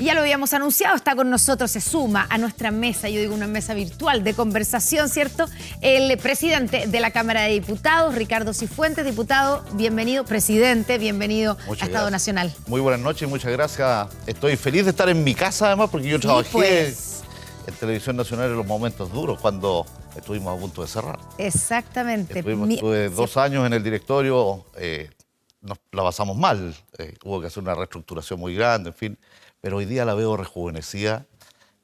Y ya lo habíamos anunciado, está con nosotros, se suma a nuestra mesa, yo digo una mesa virtual de conversación, ¿cierto? El presidente de la Cámara de Diputados, Ricardo Cifuentes. Diputado, bienvenido, presidente, bienvenido a Estado Nacional. Muy buenas noches y muchas gracias. Estoy feliz de estar en mi casa además porque yo trabajé en Televisión Nacional en los momentos duros cuando estuvimos a punto de cerrar. Exactamente. Estuve 2 años en el directorio, nos la pasamos mal, hubo que hacer una reestructuración muy grande, en fin, pero hoy día la veo rejuvenecida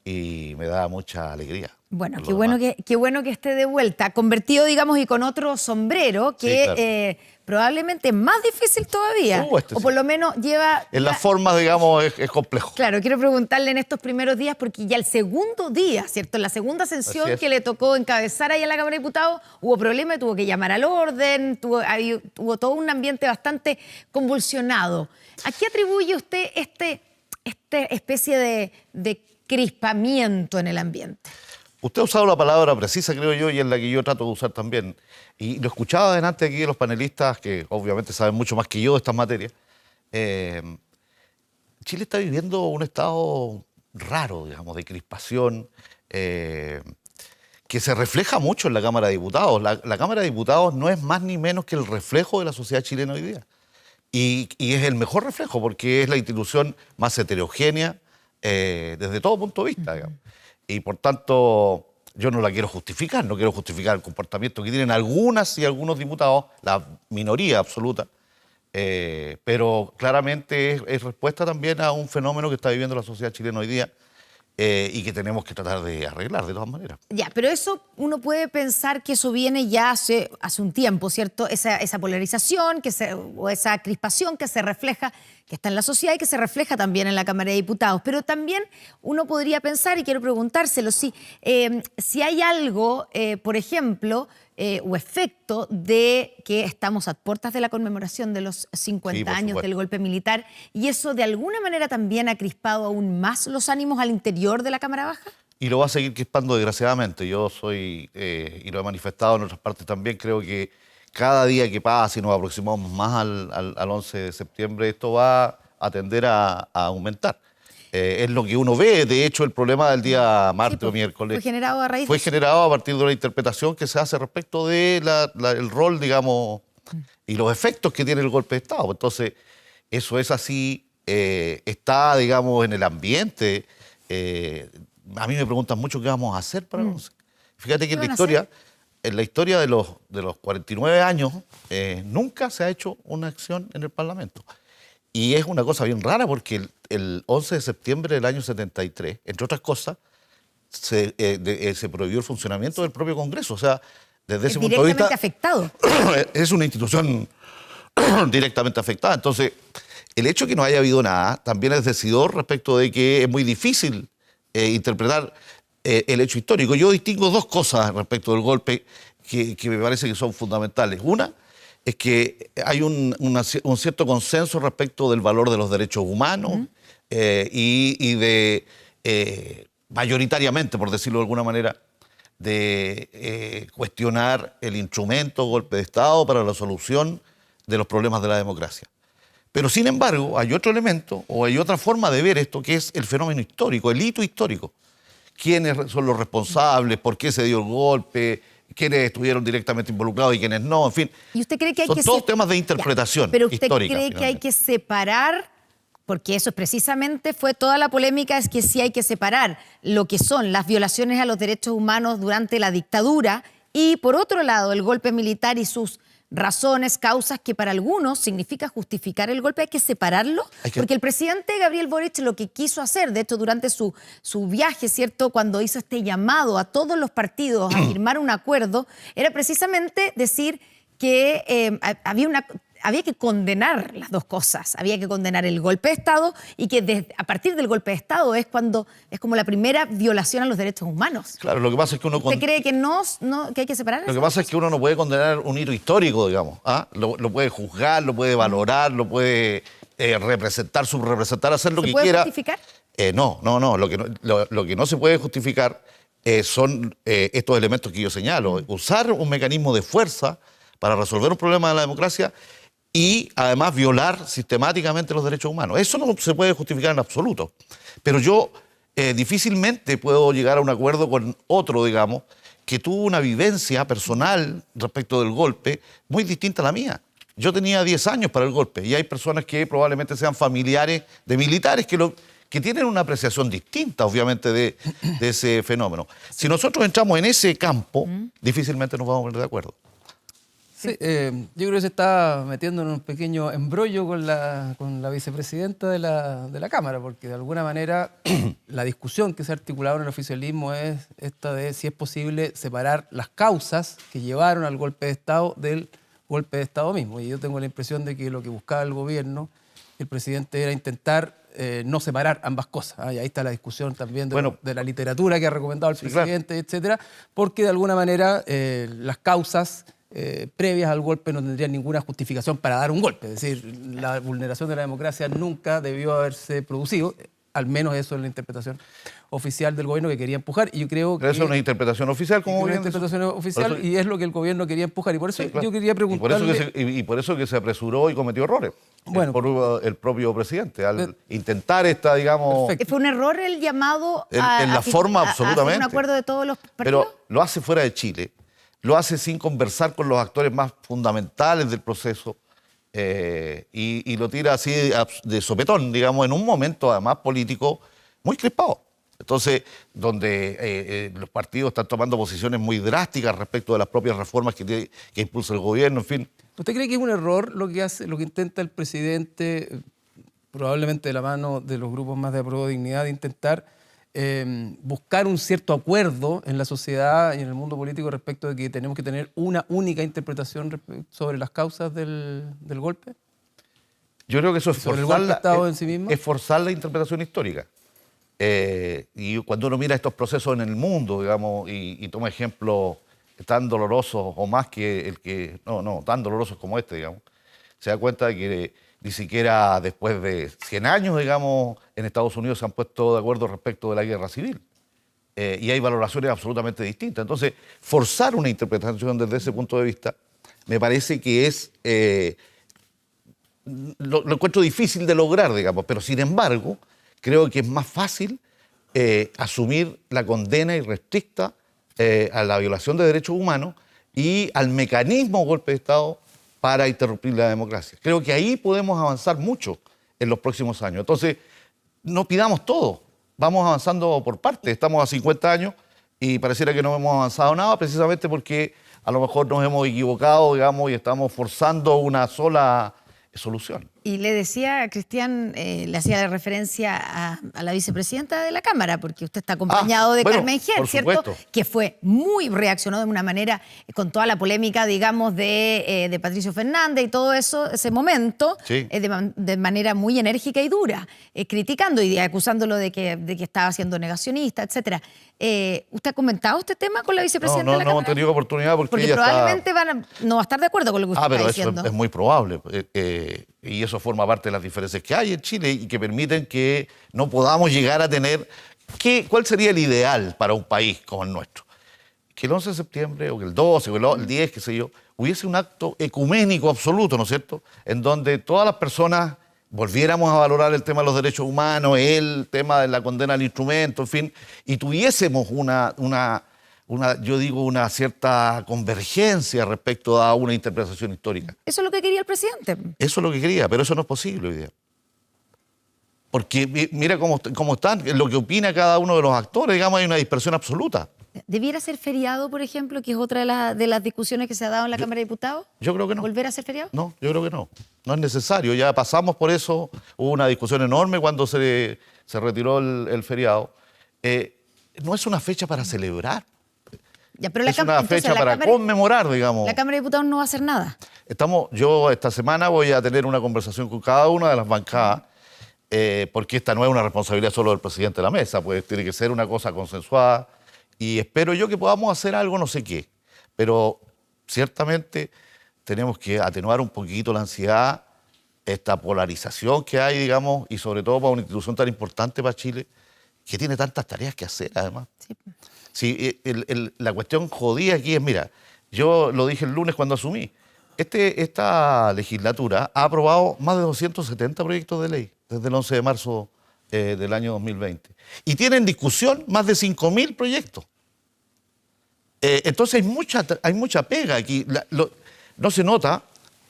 y me da mucha alegría. Bueno, qué bueno que esté de vuelta, convertido, digamos, y con otro sombrero, que sí, claro. Probablemente es más difícil todavía, o por lo menos lleva... En las formas, digamos, es complejo. Claro, quiero preguntarle en estos primeros días, porque ya el segundo día, ¿cierto? En la segunda sesión que le tocó encabezar ahí en la Cámara de Diputados, hubo problemas, tuvo que llamar al orden, hubo todo un ambiente bastante convulsionado. ¿A qué atribuye usted esta especie de crispamiento en el ambiente? Usted ha usado la palabra precisa, creo yo, y es la que yo trato de usar también. Y lo escuchaba delante aquí de los panelistas, que obviamente saben mucho más que yo de estas materias. Chile está viviendo un estado raro, digamos, de crispación, que se refleja mucho en la Cámara de Diputados. La Cámara de Diputados no es más ni menos que el reflejo de la sociedad chilena hoy día. Y es el mejor reflejo, porque es la institución más heterogénea desde todo punto de vista, digamos. Y por tanto, yo no la quiero justificar, no quiero justificar el comportamiento que tienen algunas y algunos diputados, la minoría absoluta, pero claramente es respuesta también a un fenómeno que está viviendo la sociedad chilena hoy día y que tenemos que tratar de arreglar de todas maneras. Ya, pero eso uno puede pensar que eso viene ya hace un tiempo, ¿cierto? Esa polarización o esa crispación que se refleja, que está en la sociedad y que se refleja también en la Cámara de Diputados. Pero también uno podría pensar, y quiero preguntárselo, si hay algo, por ejemplo, o efecto de que estamos a puertas de la conmemoración de los 50 años del golpe militar, y eso de alguna manera también ha crispado aún más los ánimos al interior de la Cámara Baja. Y lo va a seguir crispando, desgraciadamente. Yo soy, y lo he manifestado en otras partes también, creo que cada día que pasa y nos aproximamos más al 11 de septiembre, esto va a tender a aumentar. Es lo que uno ve. De hecho, el problema del día martes o miércoles fue generado a partir de una interpretación que se hace respecto de el rol, digamos, y los efectos que tiene el golpe de Estado. Entonces, eso es así, está, digamos, en el ambiente. A mí me preguntan mucho qué vamos a hacer para el 11. Fíjate que en la historia de los 49 años nunca se ha hecho una acción en el Parlamento. Y es una cosa bien rara porque el 11 de septiembre del año 73, entre otras cosas, se prohibió el funcionamiento del propio Congreso. O sea, desde ese punto de vista... afectado. Es una institución directamente afectada. Entonces, el hecho de que no haya habido nada también es decidor respecto de que es muy difícil interpretar el hecho histórico. Yo distingo 2 cosas respecto del golpe que me parece que son fundamentales. Una es que hay un cierto consenso respecto del valor de los derechos humanos y de, mayoritariamente, por decirlo de alguna manera, de cuestionar el instrumento golpe de Estado para la solución de los problemas de la democracia. Pero, sin embargo, hay otro elemento o hay otra forma de ver esto, que es el fenómeno histórico, el hito histórico. ¿Quiénes son los responsables? ¿Por qué se dio el golpe? ¿Quiénes estuvieron directamente involucrados y quiénes no? En fin, ¿y usted cree que son todos temas de interpretación pero usted histórica. ¿Cree que hay que separar? Porque eso precisamente fue toda la polémica, es que sí hay que separar lo que son las violaciones a los derechos humanos durante la dictadura y, por otro lado, el golpe militar y sus razones, causas que para algunos significa justificar el golpe. ¿Hay que separarlo? Porque el presidente Gabriel Boric lo que quiso hacer, de hecho, durante su viaje, ¿cierto?, cuando hizo este llamado a todos los partidos a firmar un acuerdo, era precisamente decir que había que condenar las dos cosas. Había que condenar el golpe de Estado y que a partir del golpe de Estado es como la primera violación a los derechos humanos. Claro, lo que pasa es que uno... ¿Usted cree que que hay que separar? Lo que pasa es que uno no puede condenar un hito histórico, digamos. Lo puede juzgar, lo puede valorar, lo puede representar, subrepresentar, hacer lo que quiera. ¿Se puede justificar? No. Lo que no se puede justificar son estos elementos que yo señalo. Usar un mecanismo de fuerza para resolver un problema de la democracia y además violar sistemáticamente los derechos humanos. Eso no se puede justificar en absoluto. Pero yo difícilmente puedo llegar a un acuerdo con otro, digamos, que tuvo una vivencia personal respecto del golpe muy distinta a la mía. Yo tenía 10 años para el golpe y hay personas que probablemente sean familiares de militares que tienen una apreciación distinta, obviamente, de ese fenómeno. Si nosotros entramos en ese campo, difícilmente nos vamos a poner de acuerdo. Sí, yo creo que se está metiendo en un pequeño embrollo con la vicepresidenta de la Cámara, porque de alguna manera la discusión que se ha articulado en el oficialismo es esta de si es posible separar las causas que llevaron al golpe de Estado del golpe de Estado mismo. Y yo tengo la impresión de que lo que buscaba el gobierno, el presidente, era intentar no separar ambas cosas. Y ahí está la discusión también de la literatura que ha recomendado el presidente, claro, etcétera, porque de alguna manera las causas previas al golpe no tendrían ninguna justificación para dar un golpe. Es decir, la vulneración de la democracia nunca debió haberse producido, al menos eso es la interpretación oficial del gobierno que quería empujar. Y yo creo que eso es una interpretación oficial, como bien. Una interpretación oficial eso, y es lo que el gobierno quería empujar. Y por eso sí, claro, yo quería preguntarle... Y por eso que se apresuró y cometió errores. Bueno, por el propio presidente, al intentar esta, digamos... Perfecto. ¿Fue un error el llamado en la forma, absolutamente. A hacer un acuerdo de todos los partidos? Pero lo hace fuera de Chile, lo hace sin conversar con los actores más fundamentales del proceso y lo tira así de sopetón, digamos, en un momento además político muy crispado. Entonces, donde los partidos están tomando posiciones muy drásticas respecto de las propias reformas que impulsa el gobierno, en fin. ¿Usted cree que es un error lo que intenta el presidente, probablemente de la mano de los grupos más de Apruebo Dignidad, de intentar buscar un cierto acuerdo en la sociedad y en el mundo político respecto de que tenemos que tener una única interpretación sobre las causas del golpe? Yo creo que eso es forzar la interpretación histórica. Y cuando uno mira estos procesos en el mundo, digamos, y toma ejemplos tan dolorosos o más que tan dolorosos como este, digamos, se da cuenta de que ni siquiera después de 100 años, digamos, en Estados Unidos se han puesto de acuerdo respecto de la guerra civil. Y hay valoraciones absolutamente distintas. Entonces, forzar una interpretación desde ese punto de vista me parece que es... lo encuentro difícil de lograr, digamos, pero sin embargo, creo que es más fácil asumir la condena irrestricta a la violación de derechos humanos y al mecanismo golpe de Estado para interrumpir la democracia. Creo que ahí podemos avanzar mucho en los próximos años. Entonces, no pidamos todo, vamos avanzando por partes. Estamos a 50 años y pareciera que no hemos avanzado nada, precisamente porque a lo mejor nos hemos equivocado, digamos, y estamos forzando una sola solución. Y le decía a Cristian, le hacía referencia a la vicepresidenta de la Cámara, porque usted está acompañado de Carmen Gier, ¿cierto? Supuesto. Que reaccionó de una manera, con toda la polémica, digamos, de Patricio Fernández y todo eso, ese momento, sí, de manera muy enérgica y dura, criticando y acusándolo de que estaba siendo negacionista, etcétera. ¿Usted ha comentado este tema con la vicepresidenta de la Cámara? No hemos tenido oportunidad porque ella probablemente no va a estar de acuerdo con lo que usted está diciendo. Pero eso es muy probable. Y eso forma parte de las diferencias que hay en Chile y que permiten que no podamos llegar a tener... ¿Cuál sería el ideal para un país como el nuestro? Que el 11 de septiembre o que el 12 o el 10, qué sé yo, hubiese un acto ecuménico absoluto, ¿no es cierto?, en donde todas las personas volviéramos a valorar el tema de los derechos humanos, el tema de la condena al instrumento, en fin, y tuviésemos una cierta convergencia respecto a una interpretación histórica. Eso es lo que quería el presidente. Eso es lo que quería, pero eso no es posible hoy día. Porque mira cómo están, lo que opina cada uno de los actores, digamos, hay una dispersión absoluta. ¿Debiera ser feriado, por ejemplo, que es otra de las discusiones que se ha dado en la Cámara de Diputados? Yo creo que no. ¿Volver a ser feriado? No, yo creo que no. No es necesario, ya pasamos por eso, hubo una discusión enorme cuando se retiró el feriado. No es una fecha para celebrar. Ya, pero es una fecha para conmemorar, digamos. La Cámara de Diputados no va a hacer nada. Yo esta semana voy a tener una conversación con cada una de las bancadas, porque esta no es una responsabilidad solo del presidente de la mesa, pues tiene que ser una cosa consensuada. Y espero yo que podamos hacer algo, no sé qué. Pero ciertamente tenemos que atenuar un poquito la ansiedad, esta polarización que hay, digamos, y sobre todo para una institución tan importante para Chile, que tiene tantas tareas que hacer, además. Sí. Sí, la cuestión jodida aquí es, mira, yo lo dije el lunes cuando asumí, esta legislatura ha aprobado más de 270 proyectos de ley desde el 11 de marzo del año 2020. Y tiene en discusión más de 5.000 proyectos. Entonces hay mucha pega aquí. No se nota,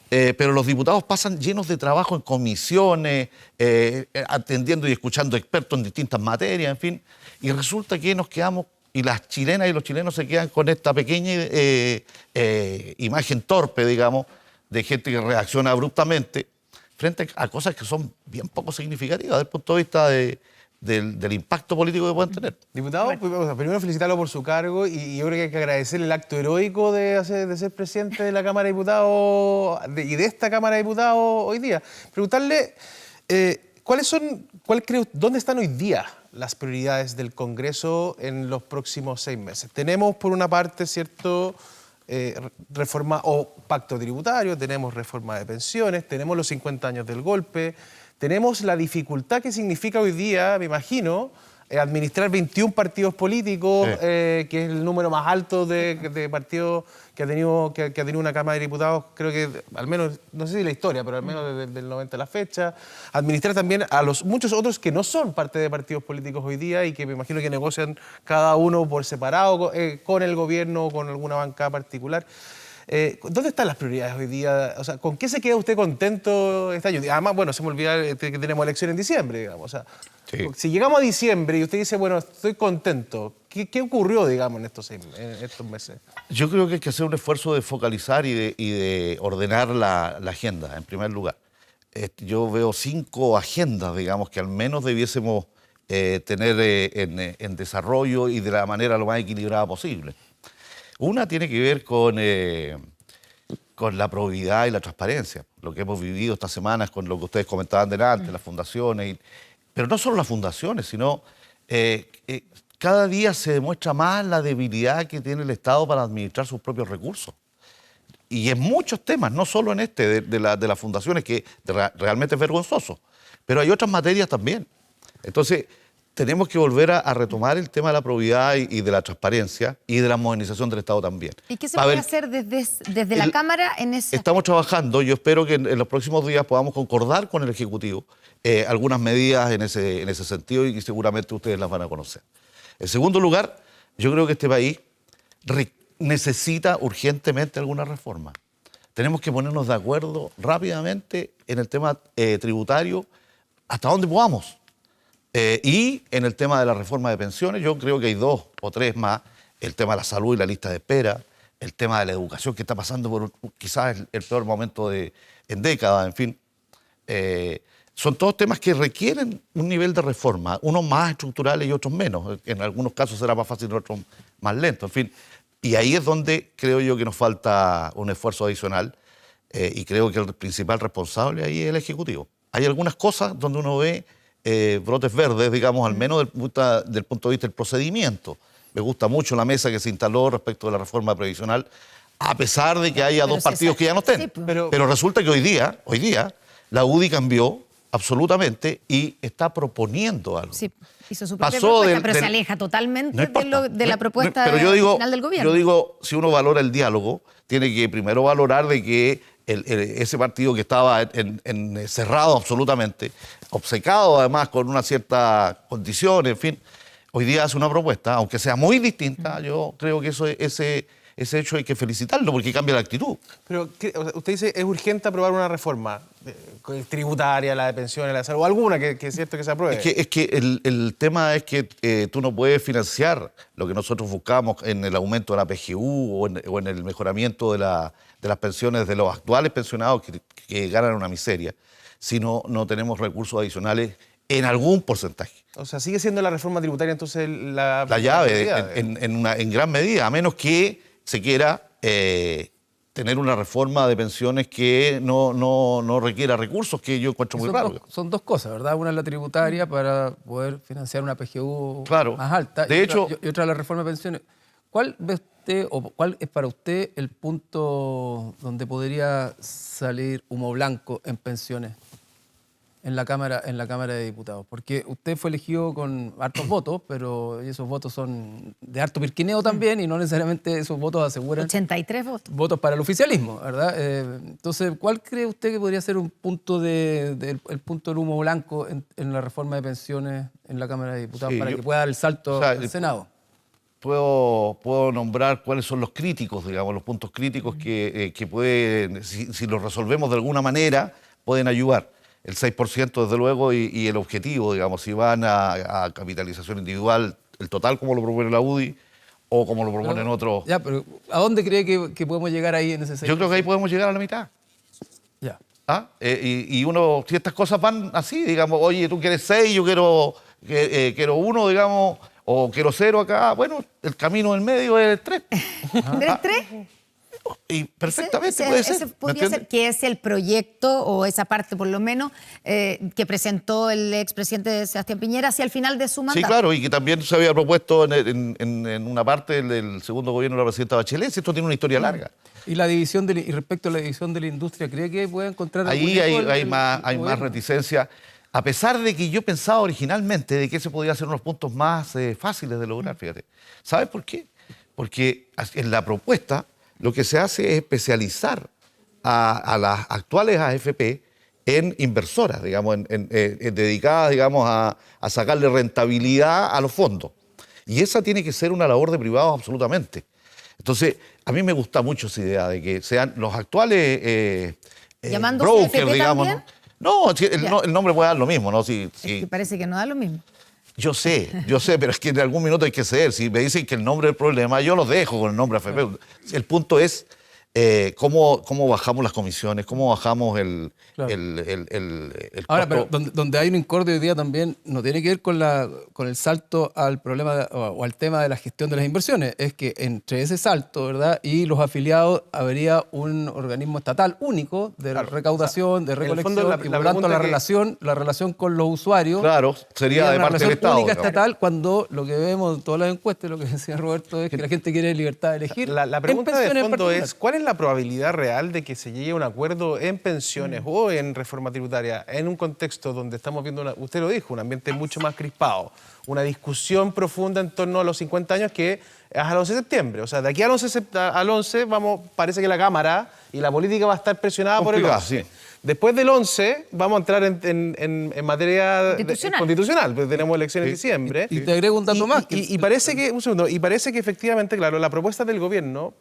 pero los diputados pasan llenos de trabajo en comisiones, atendiendo y escuchando expertos en distintas materias, en fin. Y resulta que nos quedamos, y las chilenas y los chilenos se quedan con esta pequeña imagen torpe, digamos, de gente que reacciona abruptamente frente a cosas que son bien poco significativas desde el punto de vista del impacto político que pueden tener. Diputado, primero felicitarlo por su cargo y yo creo que hay que agradecerle el acto heroico de ser presidente de la Cámara de Diputados y de esta Cámara de Diputados hoy día. Preguntarle, ¿dónde están hoy día las prioridades del Congreso en los próximos 6 meses? Tenemos, por una parte, cierto, reforma o pacto tributario, tenemos reforma de pensiones, tenemos los 50 años del golpe, tenemos la dificultad que significa hoy día, me imagino, administrar 21 partidos políticos, que es el número más alto de partidos que ha tenido una Cámara de Diputados, creo que al menos, no sé si la historia, pero al menos desde el 90 a la fecha. Administrar también a los muchos otros que no son parte de partidos políticos hoy día y que me imagino que negocian cada uno por separado con el gobierno o con alguna bancada particular. ¿Dónde están las prioridades hoy día? O sea, ¿con qué se queda usted contento este año? Además, bueno, se me olvida que tenemos elección en diciembre, digamos. O sea, sí. Si llegamos a diciembre y usted dice, bueno, estoy contento, ¿qué ocurrió, digamos, en estos meses? Yo creo que hay que hacer un esfuerzo de focalizar y de ordenar la agenda, en primer lugar. Yo veo 5 agendas, digamos, que al menos debiésemos tener en desarrollo y de la manera lo más equilibrada posible. Una tiene que ver con la probidad y la transparencia, lo que hemos vivido estas semanas con lo que ustedes comentaban delante, las fundaciones, pero no solo las fundaciones, sino cada día se demuestra más la debilidad que tiene el Estado para administrar sus propios recursos. Y en muchos temas, no solo en de las fundaciones, que realmente es vergonzoso, pero hay otras materias también. Entonces, tenemos que volver a retomar el tema de la probidad y de la transparencia y de la modernización del Estado también. ¿Y qué se puede hacer desde la Cámara en ese? Estamos trabajando. Yo espero que en los próximos días podamos concordar con el Ejecutivo algunas medidas en ese sentido y seguramente ustedes las van a conocer. En segundo lugar, yo creo que este país necesita urgentemente alguna reforma. Tenemos que ponernos de acuerdo rápidamente en el tema tributario hasta donde podamos. Y en el tema de la reforma de pensiones, yo creo que hay 2 o 3 más, el tema de la salud y la lista de espera, el tema de la educación que está pasando por quizás el peor momento en décadas, en fin. Son todos temas que requieren un nivel de reforma, unos más estructurales y otros menos. En algunos casos será más fácil, en otros más lento, en fin. Y ahí es donde creo yo que nos falta un esfuerzo adicional y creo que el principal responsable ahí es el Ejecutivo. Hay algunas cosas donde uno ve brotes verdes, digamos, al menos del punto de vista del procedimiento. Me gusta mucho la mesa que se instaló respecto de la reforma previsional, a pesar de que haya 2 partidos que ya no estén. Sí, pero resulta que hoy día, la UDI cambió absolutamente y está proponiendo algo. Sí, hizo su propia propuesta, pero se aleja totalmente de la propuesta final del gobierno. Yo digo, si uno valora el diálogo, tiene que primero valorar de que ese partido que estaba cerrado absolutamente, obcecado además con una cierta condición, en fin, hoy día hace una propuesta, aunque sea muy distinta, yo creo que ese hecho hay que felicitarlo porque cambia la actitud. Pero usted dice, es urgente aprobar una reforma tributaria, la de pensiones, la de salud, alguna que es cierto que se apruebe. Es que el tema es que tú no puedes financiar lo que nosotros buscamos en el aumento de la PGU o en el mejoramiento de las pensiones de los actuales pensionados que ganan una miseria, si no tenemos recursos adicionales en algún porcentaje. O sea, sigue siendo la reforma tributaria entonces la llave en gran medida, a menos que se quiera tener una reforma de pensiones que no requiera recursos, que yo encuentro muy raro. Son 2 cosas, ¿verdad? Una es la tributaria para poder financiar una PGU más alta y otra la reforma de pensiones. ¿Cuál ve usted o cuál es para usted el punto donde podría salir humo blanco en pensiones? en la Cámara de Diputados? Porque usted fue elegido con hartos votos, pero esos votos son de harto pirquineo también y no necesariamente esos votos aseguran 83 votos. votos para el oficialismo, ¿verdad? Entonces, ¿cuál cree usted que podría ser un punto el punto del humo blanco en la reforma de pensiones en la Cámara de Diputados para que pueda dar el salto al Senado? Puedo nombrar cuáles son los críticos, digamos, los puntos críticos que pueden, si los resolvemos de alguna manera, pueden ayudar. El 6% desde luego y el objetivo, digamos, si van a capitalización individual, el total como lo propone la UDI o como lo proponen otros. Ya, pero ¿a dónde cree que podemos llegar ahí en ese 6%? Yo creo que ahí podemos llegar a la mitad. Ya. Y uno, si estas cosas van así, digamos, oye, tú quieres 6, yo quiero 1, digamos, o quiero 0 acá, bueno, el camino del medio es el 3. ¿Del 3? Y perfectamente puede ser. Ese podría ser, que es el proyecto, o esa parte por lo menos, que presentó el expresidente Sebastián Piñera hacia el final de su mandato. Sí, claro, y que también se había propuesto en una parte del segundo gobierno de la presidenta Bachelet. Esto tiene una historia larga. Y y respecto a la división de la industria, ¿cree que puede encontrar Ahí algún eco hay el más gobierno? reticencia, a pesar de que yo pensaba originalmente de que ese podía ser uno de los puntos más fáciles de lograr, fíjate. ¿Sabes por qué? Porque en la propuesta lo que se hace es especializar a las actuales AFP en inversoras, digamos, dedicadas, digamos, a sacarle rentabilidad a los fondos. Y esa tiene que ser una labor de privados absolutamente. Entonces, a mí me gusta mucho esa idea de que sean los actuales ¿Llamándose brokers, AFP digamos. también? No, el nombre puede dar lo mismo, ¿no? Es que parece que no da lo mismo. Yo sé, pero es que en algún minuto hay que ceder. Si me dicen que el nombre del problema, yo los dejo con el nombre AFP. El punto es cómo bajamos las comisiones, cómo bajamos el Ahora, costo. pero donde hay un incordio hoy día también no tiene que ver con el salto al problema o al tema de la gestión de las inversiones. Es que entre ese salto, ¿verdad?, y los afiliados habría un organismo estatal único de recaudación, de recolección, fondo, y por lo tanto la relación con los usuarios. Claro, sería de una parte del relación Estado. única digamos. estatal, cuando lo que vemos en todas las encuestas, lo que decía Roberto, es que la gente quiere libertad de elegir. La pregunta en de pensiones en fondo particular. es, ¿cuál es la probabilidad real de que se llegue a un acuerdo en pensiones o en reforma tributaria en un contexto donde estamos viendo, usted lo dijo, un ambiente mucho más crispado, una discusión profunda en torno a los 50 años que es al 11 de septiembre? O sea, de aquí al 11 parece que la Cámara y la política va a estar presionada por el 11. Sí. Después del 11 vamos a entrar en materia constitucional, porque tenemos elecciones en diciembre. Y te agrego un dato más. Y parece que, un segundo, y parece que efectivamente, claro, la propuesta del gobierno,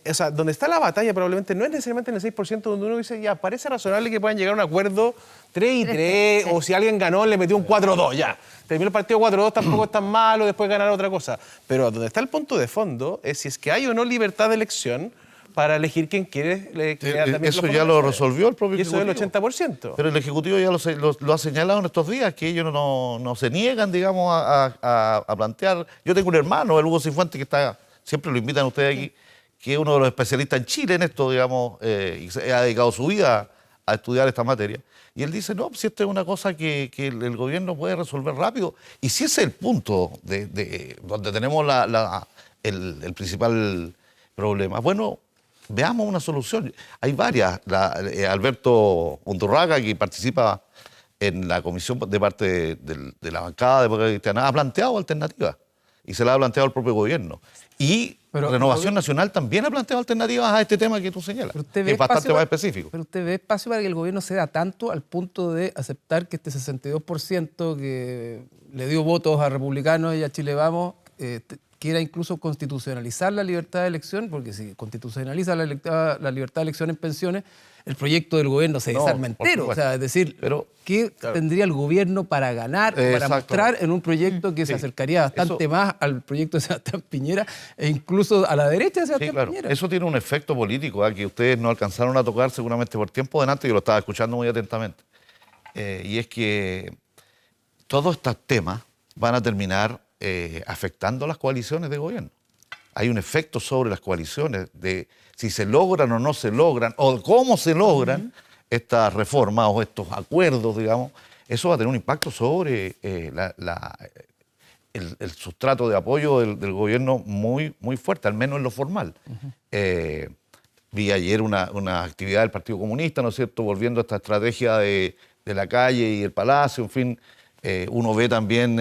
o sea, donde está la batalla probablemente no es necesariamente en el 6%, donde uno dice, ya, parece razonable que puedan llegar a un acuerdo 3-3, Sí. o si alguien ganó, le metió un 4-2, ya. Terminó el partido 4-2, tampoco es tan malo, después ganar otra cosa. Pero donde está el punto de fondo es si es que hay o no libertad de elección para elegir quién quiere crear también Eso los ya lo fondos. resolvió el propio Y eso es el Ejecutivo. 80%. Pero el Ejecutivo ya lo ha señalado en estos días, que ellos no se niegan, digamos, a plantear. Yo tengo un hermano, el Hugo Cifuentes, que siempre lo invitan ustedes aquí, que es uno de los especialistas en Chile en esto, digamos, y se ha dedicado su vida a estudiar esta materia. Y él dice, no, si esto es una cosa que el gobierno puede resolver rápido. Y si ese es el punto donde tenemos el principal problema, bueno, veamos una solución. Hay varias. Alberto Undurraga, que participa en la comisión de parte de la bancada de Democracia Cristiana, ha planteado alternativas y se la ha planteado el propio gobierno. Y Renovación Nacional también ha planteado alternativas a este tema que tú señalas, que es bastante más específico. Pero usted ve espacio para que el gobierno ceda tanto al punto de aceptar que este 62% que le dio votos a republicanos y a Chile Vamos quiera incluso constitucionalizar la libertad de elección, porque si constitucionaliza la libertad de elección en pensiones, el proyecto del gobierno se desarma entero. O sea, es decir, ¿qué tendría el gobierno para ganar, para mostrar en un proyecto que se acercaría bastante más al proyecto de Sebastián Piñera e incluso a la derecha de Sebastián Piñera? Eso tiene un efecto político que ustedes no alcanzaron a tocar seguramente por tiempo delante, yo lo estaba escuchando muy atentamente. Y es que todos estos temas van a terminar afectando las coaliciones de gobierno. Hay un efecto sobre las coaliciones de si se logran o no se logran, o cómo se logran estas reformas o estos acuerdos, digamos. Eso va a tener un impacto sobre el sustrato de apoyo del gobierno muy, muy fuerte, al menos en lo formal. Vi ayer una actividad del Partido Comunista, ¿no es cierto?, volviendo a esta estrategia de de la calle y el palacio, en fin. Uno ve también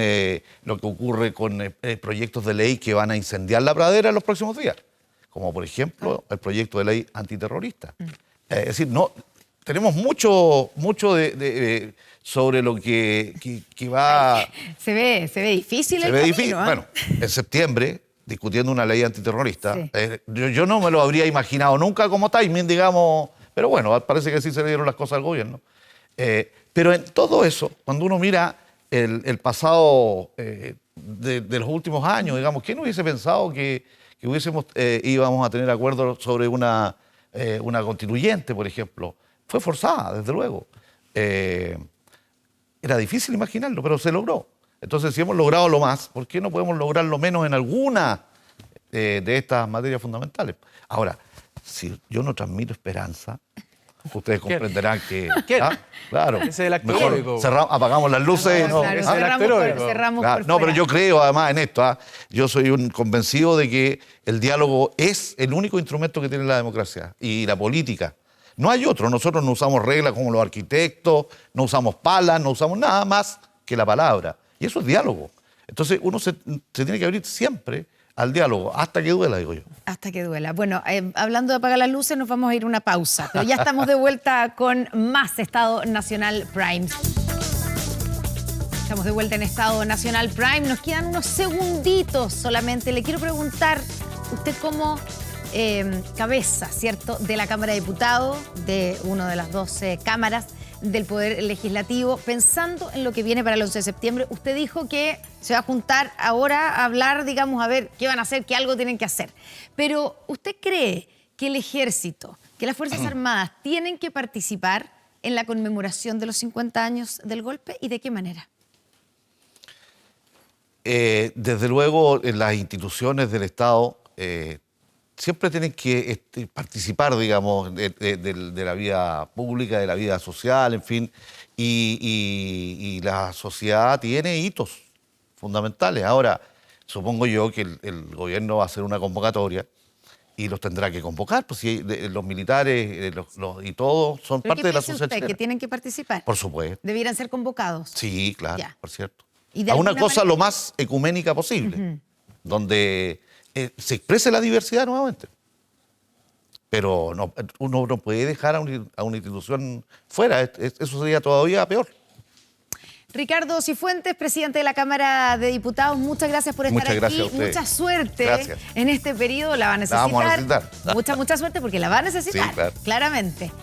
lo que ocurre con proyectos de ley que van a incendiar la pradera en los próximos días, como por ejemplo el proyecto de ley antiterrorista. Es decir, no, tenemos mucho sobre lo que va... Se ve difícil Se el ve camino, difícil. ¿eh? Bueno, en septiembre, discutiendo una ley antiterrorista, Sí. yo no me lo habría imaginado nunca como timing, digamos, pero bueno, parece que así se le dieron las cosas al gobierno. Pero en todo eso, cuando uno mira el pasado de los últimos años, digamos, ¿quién hubiese pensado que íbamos a tener acuerdos sobre una constituyente, por ejemplo? Fue forzada, desde luego. Era difícil imaginarlo, pero se logró. Entonces, si hemos logrado lo más, ¿por qué no podemos lograr lo menos en alguna de estas materias fundamentales? Ahora, si yo no transmito esperanza, ustedes comprenderán que... ¿Quién? Claro. Ese es el acto mejor heroico. apagamos las luces. No, ¿no? claro, ese es el acto heroico. cerramos Claro, por no, pero fuera. yo creo además en esto. Yo soy un convencido de que el diálogo es el único instrumento que tiene la democracia y la política. No hay otro. Nosotros no usamos reglas como los arquitectos, no usamos palas, no usamos nada más que la palabra. Y eso es diálogo. Entonces uno se tiene que abrir siempre al diálogo, hasta que duela, digo yo. Hasta que duela. Bueno, hablando de apagar las luces, nos vamos a ir a una pausa, pero ya estamos de vuelta con más Estado Nacional Prime. Estamos de vuelta en Estado Nacional Prime. Nos quedan unos segunditos solamente. Le quiero preguntar, usted como cabeza, ¿cierto?, de la Cámara de Diputados, de una de las 12 cámaras del Poder Legislativo, pensando en lo que viene para el 11 de septiembre, usted dijo que se va a juntar ahora a hablar, digamos, a ver qué van a hacer, que algo tienen que hacer. Pero, ¿usted cree que el Ejército, que las Fuerzas Armadas tienen que participar en la conmemoración de los 50 años del golpe y de qué manera? Desde luego, en las instituciones del Estado siempre tienen que participar, digamos, de la vida pública, de la vida social, en fin, y la sociedad tiene hitos fundamentales. Ahora, supongo yo que el gobierno va a hacer una convocatoria y los tendrá que convocar, pues si los militares y todos son ¿Pero parte qué de la piensa sociedad usted, chilena. que tienen que participar? Por supuesto. ¿Debieran ser convocados? Sí, claro, Ya. por cierto. ¿Y de A una alguna cosa manera? lo más ecuménica posible, donde se exprese la diversidad nuevamente. Pero uno no puede dejar a una institución fuera, eso sería todavía peor. Ricardo Cifuentes, presidente de la Cámara de Diputados, muchas gracias por estar Muchas gracias aquí. a ustedes. Mucha suerte Gracias. en este periodo, la va a necesitar. vamos a necesitar. Mucha suerte porque la va a necesitar, Sí, claro. claramente.